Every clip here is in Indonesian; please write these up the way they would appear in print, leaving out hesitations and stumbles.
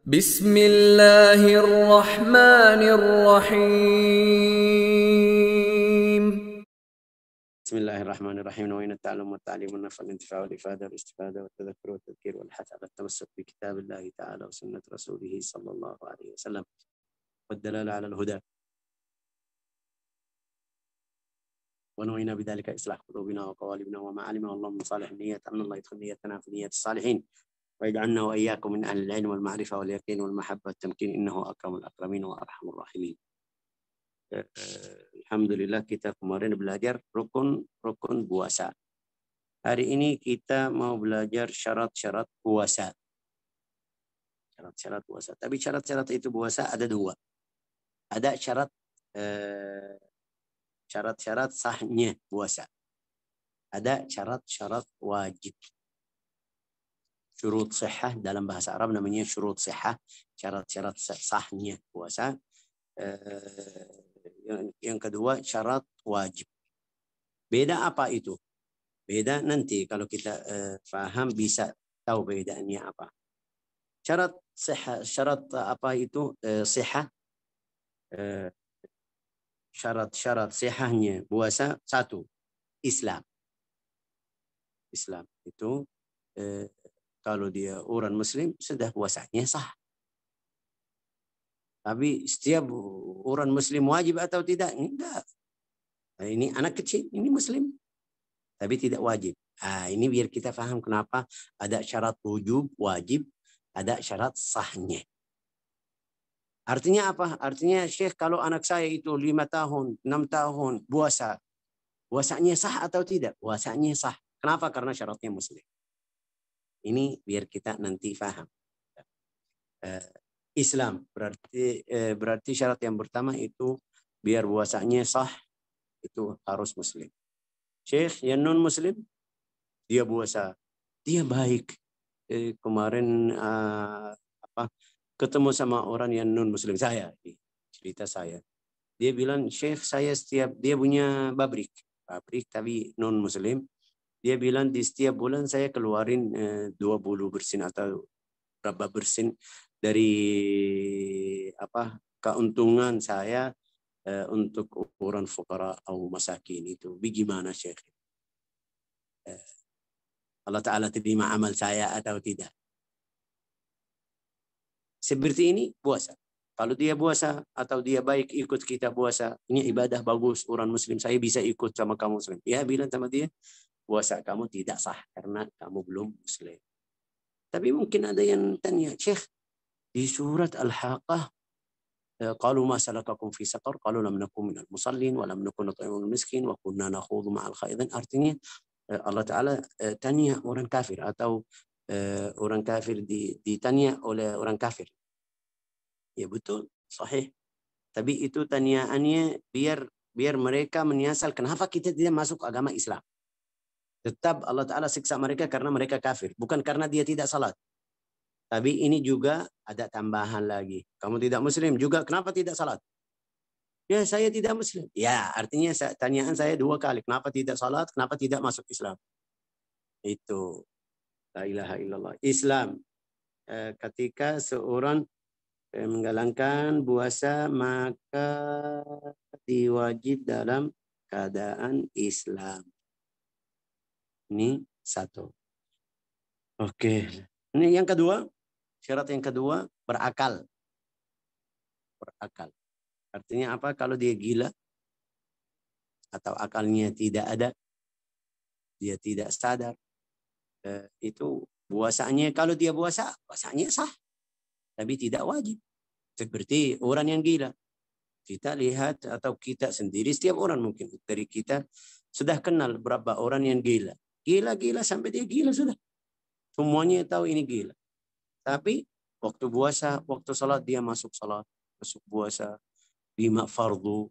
Bismillahirrahmanirrahim. Bismillahirrahmanirrahim. Wa inna ta'alam wa ta'lim wa nafal intifa'u al-ifada al-istifada wa tadhakkur wa tadhkir wal hath ala tamassuk bi kitabillahi ta'ala wa sunnat rasulih sallallahu alaihi wasallam wa dalala ala al-huda wa nu'ina bidzalika islah qulubina wa qawalibina wa ma'alima Allahumma salih niyyat anna Allah yadkhul niyyatana fi niyyat salihin wa yaj'alna wa iyyakum min ahli al-'ilm wal ma'rifah wal yaqin wal mahabbah tamkin innahu akramul akramin wa arhamur rahimin. Alhamdulillah kita kemarin belajar rukun puasa. Hari ini kita mau belajar syarat-syarat puasa. Syarat-syarat puasa. Tapi syarat-syarat itu puasa ada dua. Ada syarat-syarat sahnya puasa. Ada syarat-syarat wajib. Syurut sihah dalam bahasa Arab namanya syurut sihah. Syarat-syarat sahnya puasa. Yang kedua syarat wajib. Beda apa itu? Beda nanti kalau kita paham bisa tahu bedaannya apa. Syarat apa itu sihah? Syarat sihahnya puasa satu, Islam. Islam itu kalau dia orang Muslim sudah puasanya sah. Tapi setiap orang Muslim wajib atau tidak? Tidak. Nah, ini anak kecil, ini Muslim. Tapi tidak wajib. Nah, ini biar kita paham kenapa ada syarat wajib, ada syarat sahnya. Artinya apa? Artinya Syekh kalau anak saya itu 5 tahun, 6 tahun puasanya sah atau tidak? Puasanya sah. Kenapa? Karena syaratnya Muslim. Ini biar kita nanti paham. Islam berarti syarat yang pertama itu biar puasanya sah itu harus Muslim. Syekh yang non Muslim dia puasa, dia baik. Kemarin ketemu sama orang yang non Muslim, saya cerita saya. Dia bilang Syekh saya dia punya pabrik tapi non Muslim. Dia bilang di setiap bulan saya keluarin 20 bersin atau berapa bersin dari keuntungan saya untuk orang fuqara atau masakin itu. Bagaimana Syekh? Allah Ta'ala terima amal saya atau tidak? Seperti ini puasa. Kalau dia puasa atau dia baik ikut kita puasa, ini ibadah bagus, orang Muslim, saya bisa ikut sama kamu Muslim. Ya bilang sama dia, puasa kamu tidak sah karena kamu belum Muslim. Tapi mungkin ada yang tanya, Syekh, di surat Al-Haqqah, qalu ma salakakum fi saqar, qalu lam nakum minal musallin wa lam nakun nut'imul miskin wa kunna nakhudhu ma'al khaidin. Artinya Allah Ta'ala tanya orang kafir atau orang kafir ditanya oleh orang kafir. Ya betul, sahih. Tapi itu tanyaannya biar mereka menyesal kenapa kita tidak masuk agama Islam. Tetap Allah Ta'ala siksa mereka karena mereka kafir, bukan karena dia tidak salat. Tapi ini juga ada tambahan lagi. Kamu tidak Muslim juga, kenapa tidak salat? Ya, saya tidak Muslim. Ya, artinya tanyaan saya 2 kali. Kenapa tidak salat? Kenapa tidak masuk Islam? Itu. La ilaha illallah. Islam. Ketika seorang menjalankan puasa, maka diwajib dalam keadaan Islam. Ini satu. Oke. Ini yang kedua. Syarat yang kedua, berakal. Berakal. Artinya apa? Kalau dia gila atau akalnya tidak ada, dia tidak sadar, itu puasanya, kalau dia puasanya sah. Tapi tidak wajib. Seperti orang yang gila. Kita lihat atau kita sendiri, setiap orang mungkin dari kita sudah kenal berapa orang yang gila. Gila sampai dia gila sudah. Semuanya tahu ini gila. Tapi waktu puasa, waktu salat dia masuk salat, masuk puasa, 5 fardu.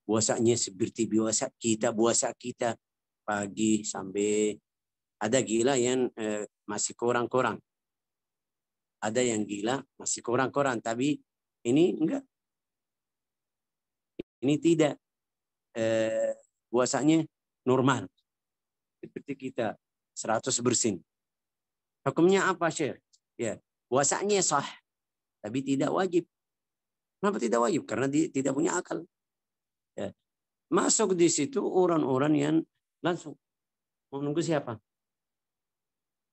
Puasanya seperti puasa kita pagi sampai ada gila yang masih kurang-kurang. Ada yang gila masih kurang-kurang, tapi ini enggak. Ini tidak. Puasanya normal. Seperti kita 100 bersin. Hukumnya apa, Syekh? Ya, puasanya sah. tapi tidak wajib. Kenapa tidak wajib? Karena dia tidak punya akal. Ya. Masuk di situ orang-orang yang langsung menunggu siapa?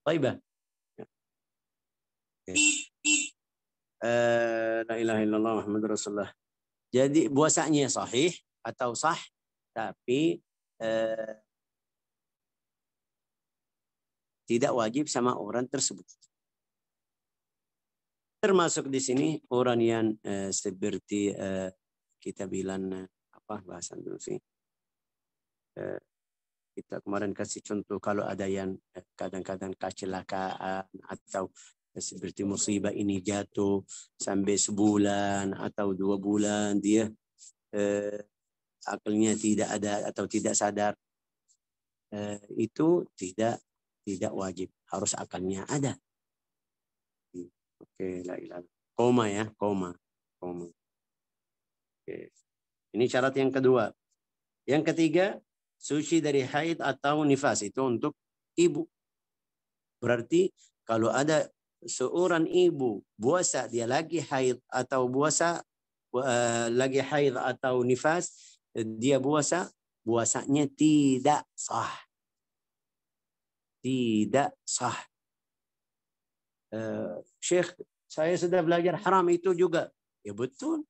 Taibah. Ya. La ilaha illallah Muhammadur Rasulullah. Jadi puasanya sahih atau sah, tapi tidak wajib sama orang tersebut. Termasuk di sini orang yang seperti kita bilang apa bahasa dulu sih? Kita kemarin kasih contoh kalau ada yang kadang-kadang kecelakaan atau seperti musibah ini jatuh sampai sebulan atau 2 bulan dia akalnya tidak ada atau tidak sadar, itu tidak wajib, harus akalnya ada. Oke, la ilaha. Koma ya, koma. Oke. Ini syarat yang kedua. Yang ketiga, suci dari haid atau nifas, itu untuk ibu. Berarti kalau ada seorang ibu puasa dia lagi haid atau lagi haid atau nifas, dia puasanya tidak sah. Tidak sah. Syekh, saya sudah belajar haram itu juga. Ya betul.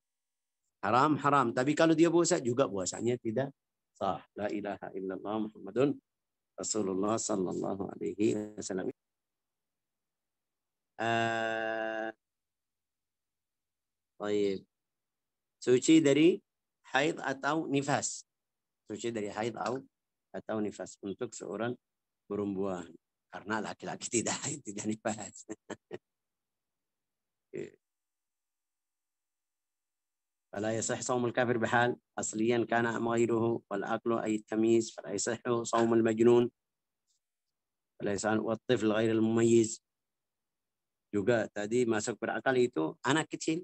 Haram. Tapi kalau dia puasa juga puasanya tidak sah. La ilaha illallah Muhammadun Rasulullah sallallahu alaihi wasallam. Baik. Suci dari haid atau nifas. Suci dari haid atau nifas untuk seorang perempuan. Karena laki-laki tidak haid, tidak nifas. فلا يصح صوم الكافر بحال أصليا كان أم غيره والعقل أي التمييز فلا يصح صوم المجنون فلا يصح والطفل غير المميز. Juga tadi masuk berakal itu anak kecil.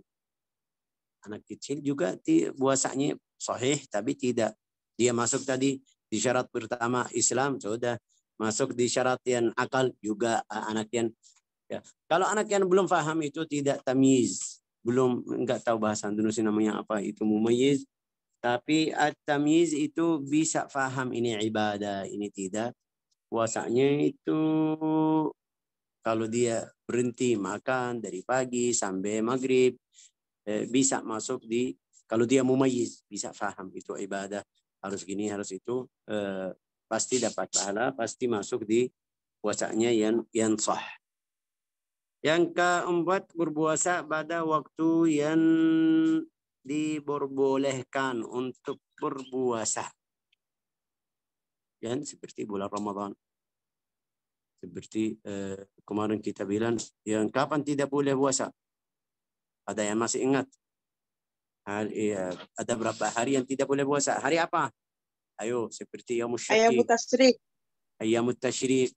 Anak kecil juga puasanya sahih tapi tidak. Dia masuk tadi di syarat pertama Islam, sudah masuk di syarat yang akal juga anak yang ya. Kalau anak yang belum paham itu tidak tamyiz, belum enggak tahu bahasa Indonesia namanya apa itu mumayyiz, tapi at-tamyiz itu bisa paham ini ibadah, ini tidak. Puasanya itu kalau dia berhenti makan dari pagi sampai maghrib, bisa masuk di, kalau dia mumayyiz bisa paham itu ibadah, harus gini harus itu, pasti dapat pahala, pasti masuk di puasanya yang sah. Yang keempat, berpuasa pada waktu yang diperbolehkan untuk berpuasa. Dan seperti bulan Ramadan. Seperti kemarin kita bilang, yang kapan tidak boleh puasa? Ada yang masih ingat? Ada berapa hari yang tidak boleh puasa? Hari apa? Ayo, seperti Yaumul Syakki. Ayyamut Tashrik.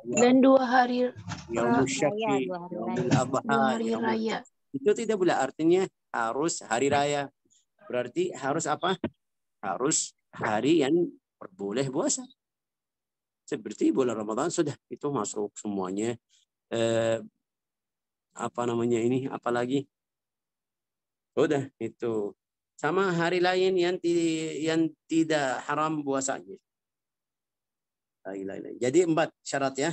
Dan 2 hari Yaumul Syakki. Yaumul Adha. hari raya. Itu tidak boleh, artinya harus hari raya. Berarti harus apa? Harus hari yang boleh puasa. Seperti bulan Ramadan sudah itu masuk semuanya. Apa namanya ini? Apalagi? Sudah itu. Sama hari lain yang tidak haram puasanya. Jadi 4 syarat ya.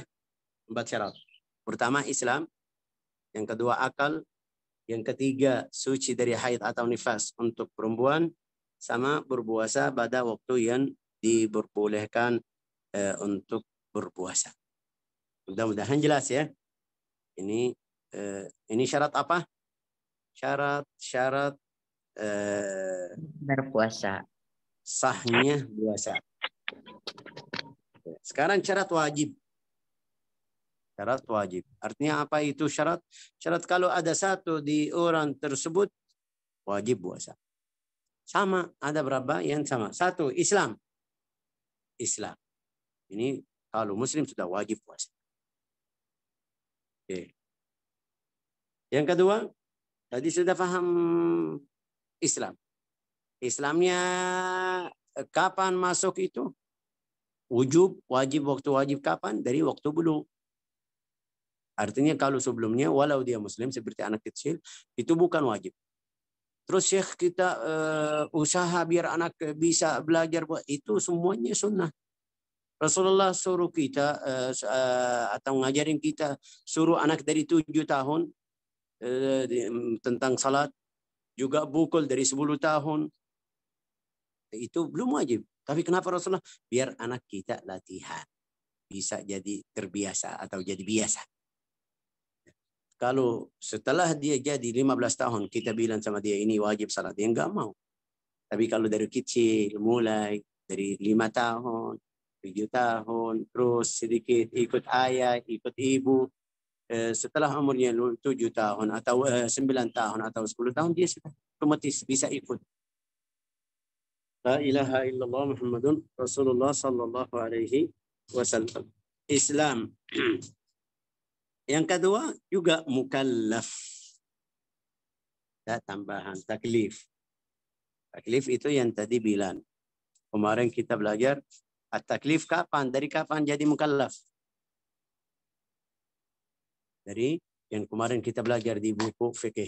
4 syarat. Pertama Islam. Yang kedua akal. Yang ketiga suci dari haid atau nifas untuk perempuan. Sama berpuasa pada waktu yang diperbolehkan untuk berpuasa. Mudah-mudahan jelas ya. Ini syarat apa? Syarat berpuasa. Sahnya puasa. Sekarang syarat wajib. Syarat wajib. Artinya apa itu syarat? Syarat kalau ada satu di orang tersebut wajib puasa. Sama, ada berapa yang sama? 1, Islam. Ini kalau muslim sudah wajib puasa. Oke. Yang kedua, tadi sudah paham Islam. Islamnya kapan masuk itu? Wajib waktu wajib kapan? Dari waktu bulu. Artinya kalau sebelumnya walau dia muslim seperti anak kecil itu bukan wajib. Terus Syekh kita usaha biar anak bisa belajar, itu semuanya sunnah. Rasulullah suruh kita atau ngajarin kita, suruh anak dari 7 tahun tentang salat, juga bukul dari 10 tahun. Itu belum wajib. Tapi kenapa Rasulullah? Biar anak kita latihan. Bisa jadi terbiasa atau jadi biasa. Kalau setelah dia jadi 15 tahun, kita bilang sama dia ini wajib salat, dia enggak mau. Tapi kalau dari kecil, mulai dari 5 tahun, 7 tahun, terus sedikit ikut ayah, ikut ibu, setelah umurnya 7 tahun atau 9 tahun atau 10 tahun, dia sudah otomatis bisa ikut. La ilaha illallah Muhammadun Rasulullah sallallahu alaihi wasallam. Islam. Yang kedua juga mukallaf. Ya, tambahan taklif. Taklif itu yang tadi bilang. Kemarin kita belajar at-taklif kapan? Dari kapan jadi mukallaf? Dari yang kemarin kita belajar di buku fikih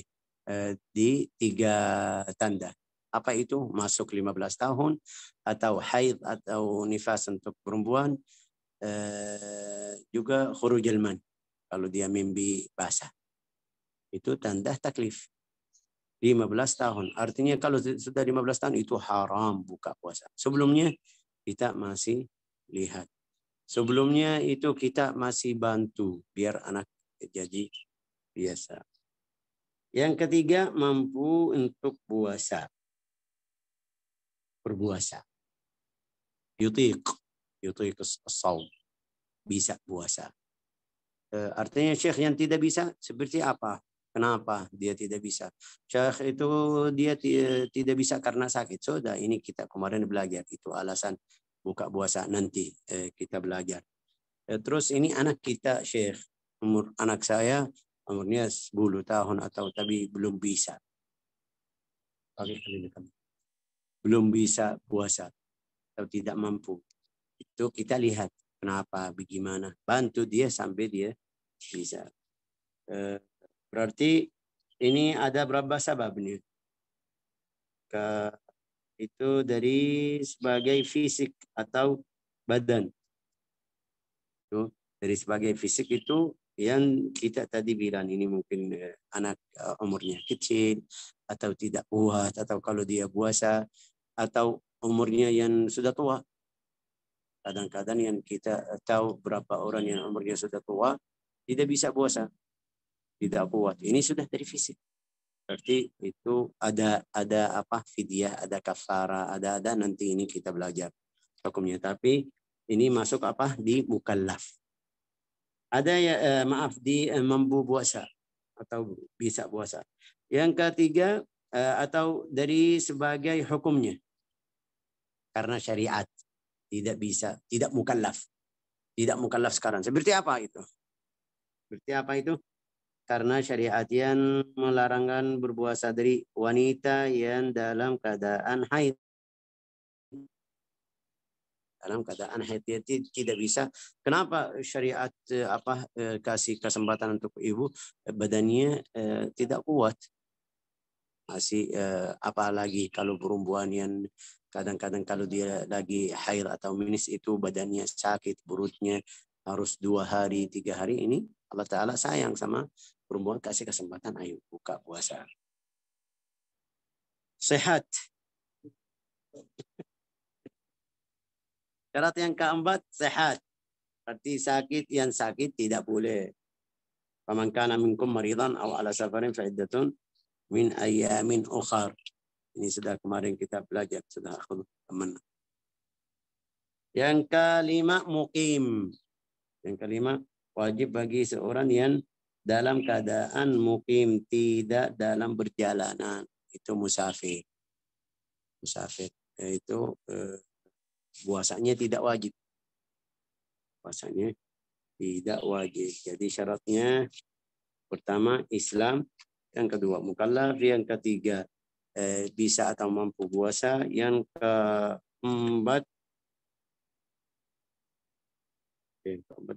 di 3 tanda. Apa itu? Masuk 15 tahun atau haid atau nifas untuk perempuan, juga khurujul man kalau dia mimpi basah. Itu tanda taklif. 15 tahun. Artinya kalau sudah 15 tahun itu haram buka puasa. Sebelumnya kita masih lihat. Sebelumnya itu kita masih bantu biar anak jadi biasa. Yang ketiga, mampu untuk puasa. Berpuasa. Yutiq as-shaum. Bisa puasa. Artinya Syekh yang tidak bisa seperti apa? Kenapa dia tidak bisa? Syekh itu dia tidak bisa karena sakit. Sudah, ini kita kemarin belajar. Itu alasan buka puasa, nanti kita belajar. Terus ini anak kita Syekh. Anak saya umurnya 10 tahun atau tapi belum bisa. Belum bisa puasa atau tidak mampu. Itu kita lihat kenapa, bagaimana. Bantu dia sampai dia bisa. Berarti ini ada berapa sebabnya? Itu dari sebagai fisik atau badan. Itu dari sebagai fisik itu yang kita tadi bilang, ini mungkin anak umurnya kecil atau tidak kuat, atau kalau dia puasa atau umurnya yang sudah tua. Kadang-kadang yang kita tahu berapa orang yang umurnya sudah tua tidak bisa puasa, tidak kuat. Ini sudah dari fisik. Berarti itu ada apa, fidyah, ada kafara, ada nanti ini kita belajar hukumnya. Tapi ini masuk apa di mukallaf. Ada ya maaf di mampu puasa atau bisa puasa. Yang ketiga atau dari sebagai hukumnya. Karena syariat tidak bisa, tidak mukallaf. Tidak mukallaf sekarang. Seperti apa itu? Seperti apa itu? Karena syariat yang melarangkan berpuasa dari wanita yang dalam keadaan haid. Dalam keadaan haid dia tidak bisa. Kenapa syariat kasih kesempatan untuk ibu badannya tidak kuat? Masih apalagi kalau perempuan yang kadang-kadang kalau dia lagi haid atau menis itu badannya sakit, perutnya harus 2 hari, 3 hari. Ini Allah Ta'ala sayang sama perempuan, kasih kesempatan, ayo buka puasa. Sehat. Syarat yang keempat, sehat. Berarti sakit, yang sakit tidak boleh. Faman kana minkum maridan aw ala safarin fa iddatun min ayamin ukhar. Ini sudah kemarin kita belajar, sudah aku teman. Yang kelima, mukim. Yang kelima, wajib bagi seorang yang dalam keadaan mukim, tidak dalam perjalanan. Itu musafir. Musafir itu puasanya tidak wajib. Puasanya tidak wajib. Jadi syaratnya pertama Islam, yang kedua mukallaf, yang ketiga bisa atau mampu puasa, yang keempat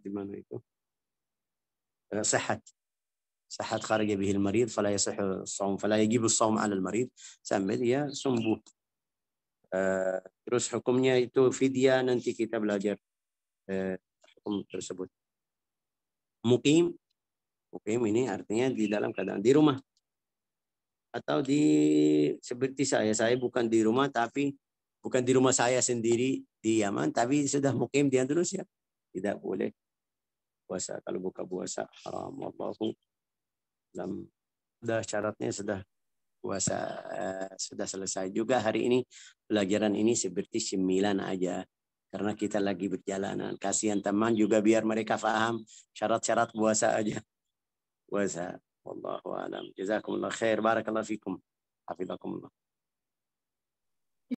di mana itu? صحة خرج به المريض فلا يصح الصوم فلا يجب الصوم على المريض sampai dia sembuh. Terus hukumnya itu fidyah, nanti kita belajar hukum tersebut. Mukim ini artinya di dalam keadaan di rumah atau seperti saya bukan di rumah, tapi bukan di rumah saya sendiri di Yaman, tapi sudah mukim di Andalusia, tidak boleh puasa. Kalau buka puasa haram. Wallahu a'lam. Sudah syaratnya sudah puasa sudah selesai juga hari ini. Pelajaran ini seperti 9 aja karena kita lagi berjalanan. Kasihan teman juga biar mereka paham syarat-syarat puasa aja. Puasa. Wallahu a'lam. Jazakumullah khair. Barakallahu fikum. Hafizakumullah.